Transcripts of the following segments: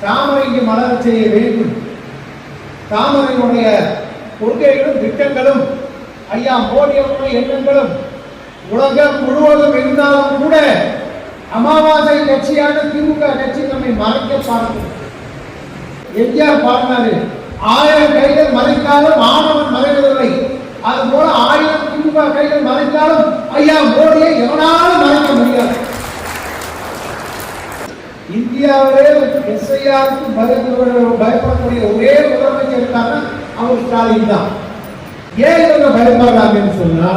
தாமரை இங்கு மலர செய்ய வேண்டும். தாமரையினுடைய கொள்கைகளும் திட்டங்களும் ஐயா மோடியுடைய எண்ணங்களும் உலகம் முழுவதும் இருந்தாலும் கூட அமாவாசை கட்சியான திமுக கட்சி நம்மை மறைக்க பார்க்கும். எம்ஜிஆர் பாடினாரு, 1000 கைகள் மறைத்தாலும் ஆணவன் மறைவதில்லை. அது போல 1000 திமுக கைகள் மறைத்தாலும் ஐயா மோடியை எவனாலும் மறைக்க முடியாது. இந்தியாவிலே எஸ்ஐஆருக்கு பயப்படக்கூடிய ஒரே முதலமைச்சர் இருக்காங்க, அவர் ஸ்டாலின் தான். ஏன் இவங்க பயப்படுறாங்கன்னு சொன்னா,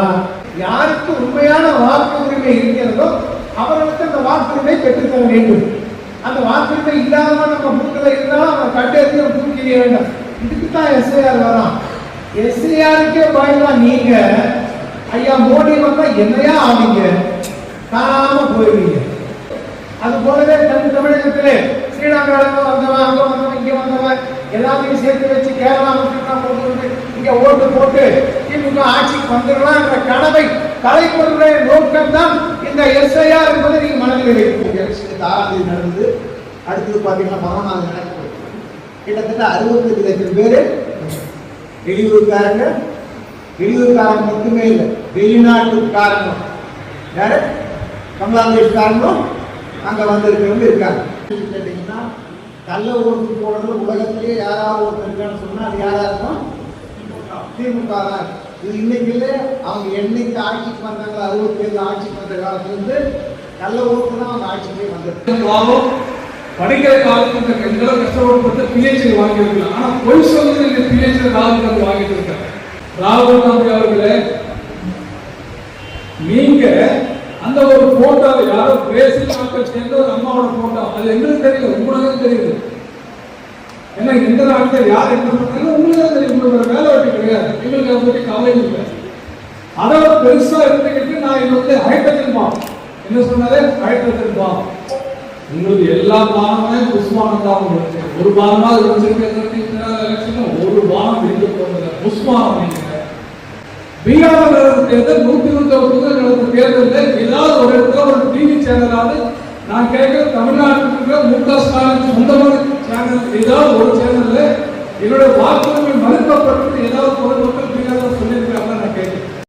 யாருக்கு உண்மையான வாக்கு உரிமை இருக்கிறதோ அவர்களுக்கு அந்த வாக்குரிமை பெற்றுத்தர வேண்டும். அந்த வாக்குரிமை இல்லாதவன் நம்ம பூத்துல இருந்தாலும் அவன் கண்டறிந்து தூக்கி வேண்டும். இதுக்கு தான் எஸ்ஐஆர் வரும். எஸ்ஐஆருக்கே பயலாம் நீங்க. ஐயா மோடி வந்தா என்னையா ஆவீங்க? காணாம போயிடுவீங்க. அது போலவே தமிழகத்திலே ஸ்ரீலங்காவில் வந்தவன், அங்க வந்தவன், இங்க வந்தவன் எல்லாத்தையும் சேர்த்து வச்சு கேரளா போட்டு இங்க ஓட்டு போட்டு திமுக ஆட்சிக்கு வந்துடலாம் என்ற கனவை தலைப்பொருளுடைய நோக்கம் தான் இந்த எஸ்ஐஆர் என்பதை நீங்க மனதில் வைப்பீங்க. 6 நடந்தது. அடுத்தது பாத்தீங்கன்னா 10 நடக்குது. கிட்டத்தட்ட 65 லட்சம் பேரு வெளியூர்காரங்க மட்டுமே இல்லை, வெளிநாட்டுக்காரங்க, யாரு பங்களாதேஷ்காரங்களும் அங்க வந்திருக்கிறவங்க இருக்காங்க. கேட்டீங்கன்னா கள்ள ஓட்டு போடுறது உலகத்திலேயே யாராவது ஒருத்தர் இருக்கான்னு சொன்னா அது யாரா இருக்கும்? திமுக தான். இது இன்னைக்கு இல்லை, அவங்க என்னைக்கு ஆட்சிக்கு வந்தாங்களோ 67 ஆட்சிக்கு வந்த காலத்துல இருந்து கள்ள ஓட்டு தான் அவங்க ஆட்சிக்கே வந்திருக்கு. படிக்கிற காலத்துல எந்த கஷ்டப்பட்டு பிஹெச்டி வாங்கியிருக்கலாம். ஆனா பொய் சொல்றது இந்த பிஹெச்டி ராகுல் காந்தி வாங்கிட்டு இருக்காங்க. ராகுல் காந்தி அவர்களே, நீங்க அந்த ஒரு போட்டோ யாரோ பிரேசில் நாட்டை சேர்ந்த ஒரு அம்மாவோட போட்டோ, அது எங்களுக்கு தெரியல, உங்களுக்கு தெரியுது. ஏன்னா எந்த நாட்டில் யார் என்ன பண்ணாலும் உங்களுக்கு தெரியும். உங்களோட வேலை வெட்டி கிடையாது, எங்களுக்கு அதை பற்றி கவலை இல்லை. அதை பெருசா இருந்துக்கிட்டு நான் இது வந்து ஹைட்ரஜன் பாம் என்ன சொன்னாலே ஹைட்ரஜன் பாம். உங்களுக்கு எல்லா பானமே புஷ்மானம் தான். உங்களுக்கு ஒரு பானமா எலெக்ஷன் ஒரு பானம் இருக்க போறது புஷ்மானம். பீகார் தேர்தல் 129 நடந்த தேர்தலில் ஏதாவது ஒரு இடத்துல ஒரு டிவி சேனலாவது நான் கேட்கிற தமிழ்நாட்டுக்கு முக ஸ்டாலின் சொந்தமான சேனல் ஏதாவது ஒரு சேனல்ல என்னோட வாக்குரிமை மறுக்கப்பட்டு ஏதாவது பொதுமக்கள்